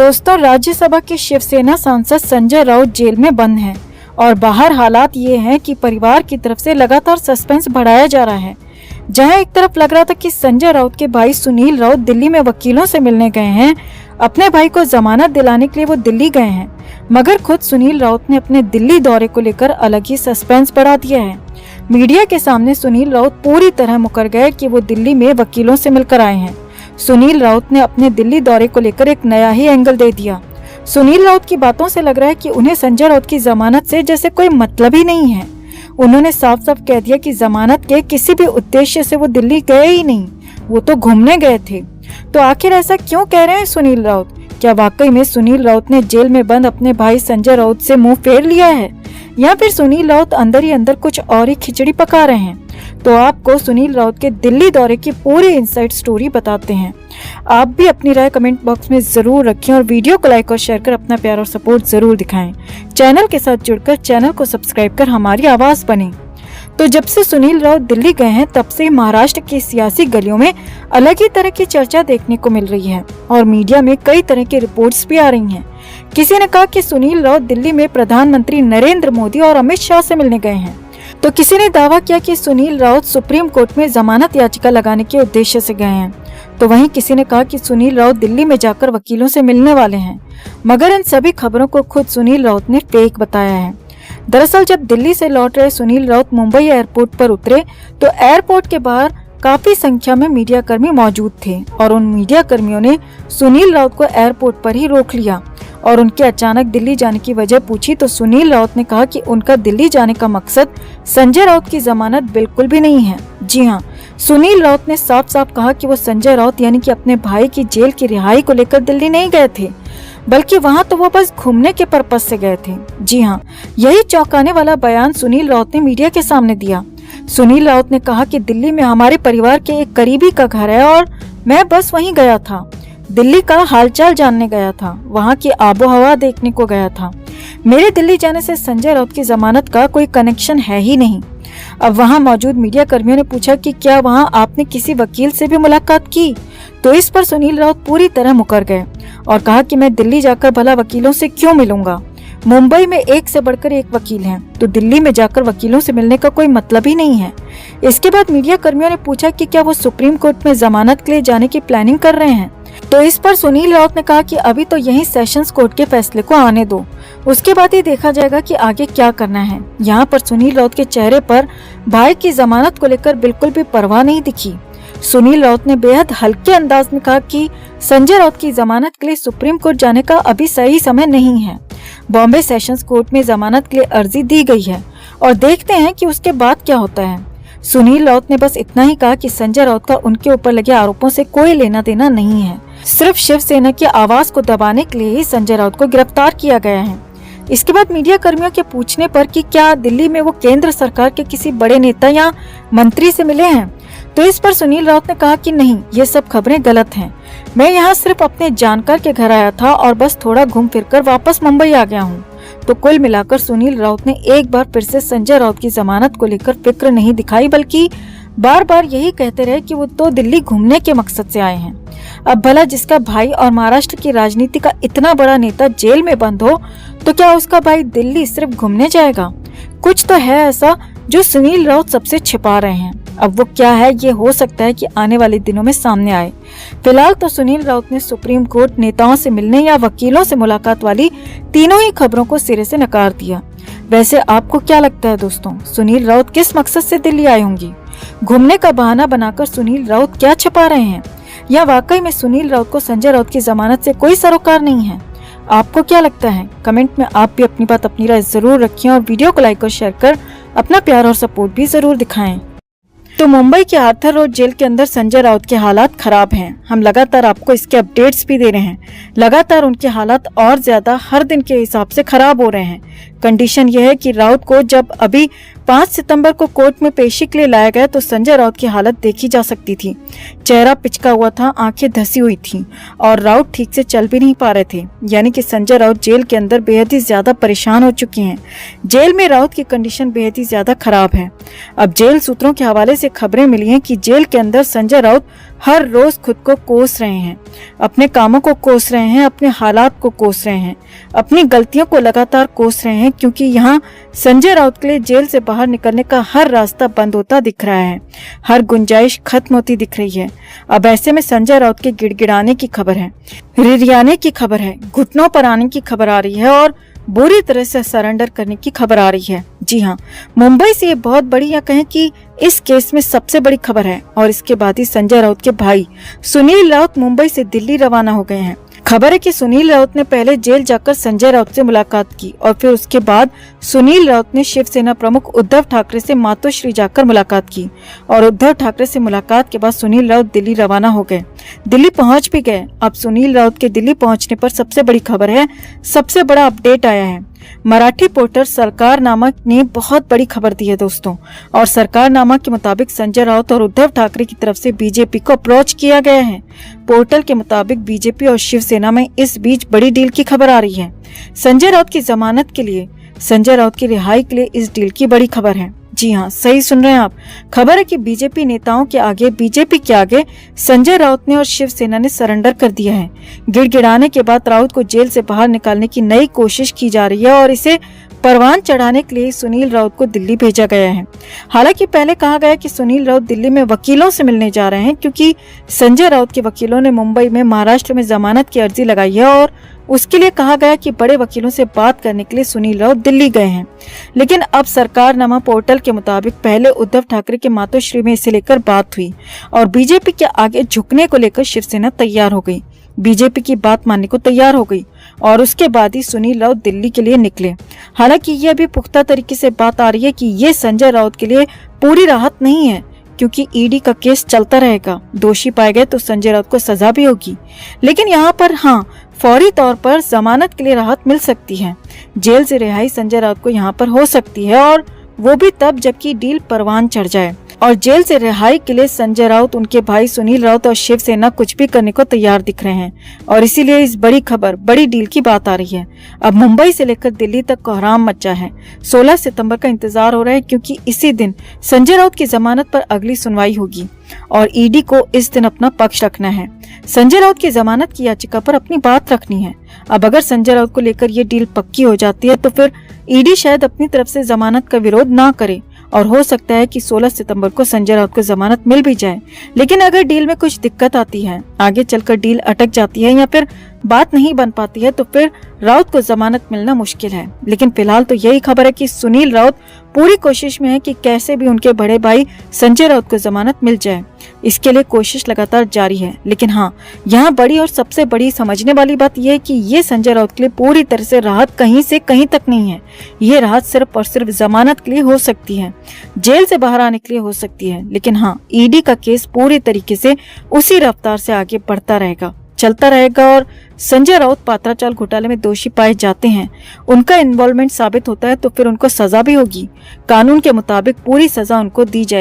दोस्तों, राज्यसभा के शिवसेना सांसद संजय राउत जेल में बंद हैं और बाहर हालात ये हैं कि परिवार की तरफ से लगातार सस्पेंस बढ़ाया जा रहा है। जहां एक तरफ लग रहा था कि संजय राउत के भाई सुनील राउत दिल्ली में वकीलों से मिलने गए हैं, अपने भाई को जमानत दिलाने के लिए वो दिल्ली गए हैं, मगर खुद सुनील राउत ने अपने दिल्ली दौरे को लेकर अलग ही सस्पेंस बढ़ा दिया है। मीडिया के सामने सुनील राउत पूरी तरह मुकर गए कि वो दिल्ली में वकीलों से मिलकर आए हैं। सुनील राउत ने अपने दिल्ली दौरे को लेकर एक नया ही एंगल दे दिया। सुनील राउत की बातों से लग रहा है कि उन्हें संजय राउत की जमानत से जैसे कोई मतलब ही नहीं है। उन्होंने साफ साफ कह दिया कि जमानत के किसी भी उद्देश्य से वो दिल्ली गए ही नहीं, वो तो घूमने गए थे। तो आखिर ऐसा क्यों कह रहे हैं सुनील राउत? क्या वाकई में सुनील राउत ने जेल में बंद अपने भाई संजय राउत से मुंह फेर लिया है, या फिर सुनील राउत अंदर ही अंदर कुछ और ही खिचड़ी पका रहे हैं? तो आपको सुनील राउत के दिल्ली दौरे की पूरी इनसाइड स्टोरी बताते हैं। आप भी अपनी राय कमेंट बॉक्स में जरूर रखें और वीडियो को लाइक और शेयर कर अपना प्यार और सपोर्ट जरूर दिखाएं। चैनल के साथ जुड़कर चैनल को सब्सक्राइब कर हमारी आवाज बने। तो जब से सुनील राउत दिल्ली गए हैं तब से महाराष्ट्र की सियासी गलियों में अलग ही तरह की चर्चा देखने को मिल रही है और मीडिया में कई तरह की रिपोर्ट्स भी आ रही हैं। किसी ने कहा कि सुनील राउत दिल्ली में प्रधानमंत्री नरेंद्र मोदी और अमित शाह से मिलने गए हैं, तो किसी ने दावा किया कि सुनील राउत सुप्रीम कोर्ट में जमानत याचिका लगाने के उद्देश्य से गए हैं, तो वहीं किसी ने कहा कि सुनील राउत दिल्ली में जाकर वकीलों से मिलने वाले हैं। मगर इन सभी खबरों को खुद सुनील राउत ने फेक बताया है। दरअसल जब दिल्ली से लौट रहे सुनील राउत मुंबई एयरपोर्ट पर उतरे तो एयरपोर्ट के बाहर काफी संख्या में मीडिया कर्मी मौजूद थे और उन मीडिया कर्मियों ने सुनील राउत को एयरपोर्ट पर ही रोक लिया और उनके अचानक दिल्ली जाने की वजह पूछी तो सुनील राउत ने कहा कि उनका दिल्ली जाने का मकसद संजय राउत की जमानत बिल्कुल भी नहीं है। जी हाँ, सुनील राउत ने साफ साफ कहा कि वो संजय राउत यानी कि अपने भाई की जेल की रिहाई को लेकर दिल्ली नहीं गए थे, बल्कि वहाँ तो वो बस घूमने के पर्पज से गए थे। जी हाँ, यही चौंकाने वाला बयान सुनील राउत ने मीडिया के सामने दिया। सुनील राउत ने कहा कि दिल्ली में हमारे परिवार के एक करीबी का घर है और मैं बस वहीं गया था, दिल्ली का हालचाल जानने गया था, वहाँ की आबोहवा देखने को गया था। मेरे दिल्ली जाने से संजय राउत की जमानत का कोई कनेक्शन है ही नहीं। अब वहाँ मौजूद मीडिया कर्मियों ने पूछा कि क्या वहाँ आपने किसी वकील से भी मुलाकात की, तो इस पर सुनील राउत पूरी तरह मुकर गए और कहा कि मैं दिल्ली जाकर भला वकीलों से क्यों मिलूंगा, मुंबई में एक से बढ़कर एक वकील हैं, तो दिल्ली में जाकर वकीलों से मिलने का कोई मतलब ही नहीं है। इसके बाद मीडिया कर्मियों ने पूछा कि क्या वो सुप्रीम कोर्ट में जमानत के लिए जाने की प्लानिंग कर रहे हैं, तो इस पर सुनील राउत ने कहा कि अभी तो यही सेशंस कोर्ट के फैसले को आने दो, उसके बाद ही देखा जाएगा कि आगे क्या करना है। यहाँ पर सुनील राउत के चेहरे पर भाई की जमानत को लेकर बिल्कुल भी परवाह नहीं दिखी। सुनील राउत ने बेहद हल्के अंदाज में कहा कि संजय राउत की जमानत के लिए सुप्रीम कोर्ट जाने का अभी सही समय नहीं है। बॉम्बे सेशंस कोर्ट में जमानत के लिए अर्जी दी गई है और देखते हैं कि उसके बाद क्या होता है। सुनील राउत ने बस इतना ही कहा कि संजय राउत का उनके ऊपर लगे आरोपों से कोई लेना देना नहीं है, सिर्फ शिवसेना की आवाज को दबाने के लिए ही संजय राउत को गिरफ्तार किया गया है। इसके बाद मीडिया कर्मियों के पूछने पर कि क्या दिल्ली में वो केंद्र सरकार के किसी बड़े नेता या मंत्री से मिले हैं, तो इस पर सुनील राउत ने कहा कि नहीं, ये सब खबरें गलत हैं। मैं यहाँ सिर्फ अपने जानकार के घर आया था और बस थोड़ा घूम फिर कर वापस मुंबई आ गया हूँ। तो कुल मिलाकर सुनील राउत ने एक बार फिर से संजय राउत की जमानत को लेकर फिक्र नहीं दिखाई, बल्कि बार बार यही कहते रहे कि वो तो दिल्ली घूमने के मकसद से आए हैं। अब भला जिसका भाई और महाराष्ट्र की राजनीति का इतना बड़ा नेता जेल में बंद हो, तो क्या उसका भाई दिल्ली सिर्फ घूमने जाएगा? कुछ तो है ऐसा जो सुनील राउत सबसे छिपा रहे हैं। अब वो क्या है, ये हो सकता है कि आने वाले दिनों में सामने आए। फिलहाल तो सुनील राउत ने सुप्रीम कोर्ट, नेताओं से मिलने या वकीलों से मुलाकात वाली तीनों ही खबरों को सिरे से नकार दिया। वैसे आपको क्या लगता है दोस्तों, सुनील राउत किस मकसद से दिल्ली आए होंगे? घूमने का बहाना बनाकर सुनील राउत क्या छिपा रहे हैं, या वाकई में सुनील राउत को संजय राउत की जमानत से कोई सरोकार नहीं है? आपको क्या लगता है? कमेंट में आप भी अपनी बात, अपनी राय जरूर रखें और वीडियो को लाइक और शेयर कर अपना प्यार और सपोर्ट भी जरूर दिखाएं। तो मुंबई के आर्थर रोड जेल के अंदर संजय राउत के हालात खराब हैं। हम लगातार आपको इसके अपडेट्स भी दे रहे हैं। लगातार उनके हालात और ज्यादा हर दिन के हिसाब से खराब हो रहे हैं। कंडीशन यह है कि राउत को जब अभी 5 सितंबर को कोर्ट में पेशी के लिए लाया गया तो संजय राउत की हालत देखी जा सकती थी। चेहरा पिचका हुआ था, आंखें धसी हुई थी और राउत ठीक से चल भी नहीं पा रहे थे। यानी कि संजय राउत जेल के अंदर बेहद ही ज्यादा परेशान हो चुके हैं। जेल में राउत की कंडीशन बेहद ही ज्यादा खराब है। अब जेल सूत्रों के हवाले से खबरें मिली हैं कि जेल के अंदर संजय राउत हर रोज खुद को कोस रहे हैं, अपने कामों को कोस रहे हैं, अपने हालात को कोस रहे हैं, अपनी गलतियों को लगातार कोस रहे हैं, क्योंकि यहाँ संजय राउत के लिए जेल से बाहर निकलने का हर रास्ता बंद होता दिख रहा है, हर गुंजाइश खत्म होती दिख रही है। अब ऐसे में संजय राउत के गिड़गिड़ाने की खबर है, रिरियाने की खबर है, घुटनों पर आने की खबर आ रही है और बुरी तरह से सरेंडर करने की खबर आ रही है। जी हाँ, मुंबई से ये बहुत बड़ी, या कहें कि इस केस में सबसे बड़ी खबर है। और इसके बाद ही संजय राउत के भाई सुनील राउत मुंबई से दिल्ली रवाना हो गए हैं। खबर है कि सुनील राउत ने पहले जेल जाकर संजय राउत से मुलाकात की और फिर उसके बाद सुनील राउत ने शिवसेना प्रमुख उद्धव ठाकरे से मातोश्री जाकर मुलाकात की और उद्धव ठाकरे से मुलाकात के बाद सुनील राउत दिल्ली रवाना हो गए, दिल्ली पहुंच भी गए। अब सुनील राउत के दिल्ली पहुंचने पर सबसे बड़ी खबर है, सबसे बड़ा अपडेट आया है। मराठी पोर्टल सरकारनामा ने बहुत बड़ी खबर दी है दोस्तों, और सरकारनामा के मुताबिक संजय राउत और उद्धव ठाकरे की तरफ से बीजेपी को अप्रोच किया गया है। पोर्टल के मुताबिक बीजेपी और शिवसेना में इस बीच बड़ी डील की खबर आ रही है। संजय राउत की जमानत के लिए, संजय राउत की रिहाई के लिए इस डील की बड़ी खबर है। जी हाँ, सही सुन रहे हैं आप। खबर है कि बीजेपी नेताओं के आगे, बीजेपी के आगे संजय राउत ने और शिवसेना ने सरेंडर कर दिया है। गिड़गिड़ाने के बाद राउत को जेल से बाहर निकालने की नई कोशिश की जा रही है और इसे परवान चढ़ाने के लिए सुनील राउत को दिल्ली भेजा गया है। हालांकि पहले कहा गया कि सुनील राउत दिल्ली में वकीलों से मिलने जा रहे हैं, क्योंकि संजय राउत के वकीलों ने मुंबई में महाराष्ट्र में जमानत की अर्जी लगाई है और उसके लिए कहा गया कि बड़े वकीलों से बात करने के लिए सुनील राउत दिल्ली गए हैं। लेकिन अब सरकारनामा पोर्टल के मुताबिक पहले उद्धव ठाकरे के मातोश्री में इसे लेकर बात हुई और बीजेपी के आगे झुकने को लेकर शिवसेना तैयार हो गई, बीजेपी की बात मानने को तैयार हो गई और उसके बाद ही सुनील राउत दिल्ली के लिए निकले। हालांकि ये अभी पुख्ता तरीके से बात आ रही है कि ये संजय राउत के लिए पूरी राहत नहीं है, क्योंकि ईडी का केस चलता रहेगा। दोषी पाए गए तो संजय राउत को सजा भी होगी। लेकिन यहाँ पर हाँ, फौरी तौर पर जमानत के लिए राहत मिल सकती है। जेल से रिहाई संजय राउत को यहाँ पर हो सकती है, और वो भी तब जबकि डील परवान चढ़ जाए। और जेल से रिहाई के लिए संजय राउत, उनके भाई सुनील राउत और शिवसेना कुछ भी करने को तैयार दिख रहे हैं, और इसीलिए इस बड़ी खबर, बड़ी डील की बात आ रही है। अब मुंबई से लेकर दिल्ली तक कोहराम मचा है। 16 सितंबर का इंतजार हो रहा है, क्योंकि इसी दिन संजय राउत की जमानत पर अगली सुनवाई होगी और ईडी को इस दिन अपना पक्ष रखना है। संजय राउत की जमानत की याचिका पर अपनी बात रखनी है। अब अगर संजय राउत को लेकर ये डील पक्की हो जाती है तो फिर ईडी शायद अपनी तरफ से जमानत का विरोध ना करे और हो सकता है कि 16 सितंबर को संजय राउत को जमानत मिल भी जाए। लेकिन अगर डील में कुछ दिक्कत आती है, आगे चलकर डील अटक जाती है या फिर बात नहीं बन पाती है, तो फिर राउत को जमानत मिलना मुश्किल है। लेकिन फिलहाल तो यही खबर है कि सुनील राउत पूरी कोशिश में है कि कैसे भी उनके बड़े भाई संजय राउत को जमानत मिल जाए। इसके लिए कोशिश लगातार जारी है। लेकिन हाँ, यहाँ बड़ी और सबसे बड़ी समझने वाली बात यह है कि ये संजय राउत के लिए पूरी तरह से राहत कहीं से कहीं तक नहीं है। ये राहत सिर्फ और सिर्फ जमानत के लिए हो सकती है, जेल से बाहर आने के लिए हो सकती है। लेकिन हाँ, ईडी का केस पूरी तरीके से उसी रफ्तार से आगे बढ़ता रहेगा, चलता रहेगा, और संजय राउत पात्राचाल घोटाले में दोषी पाए जाते हैं, उनका इन्वॉल्वमेंट साबित होता है तो फिर उनको सजा भी होगी। कानून के मुताबिक पूरी सजा उनको दी जाए।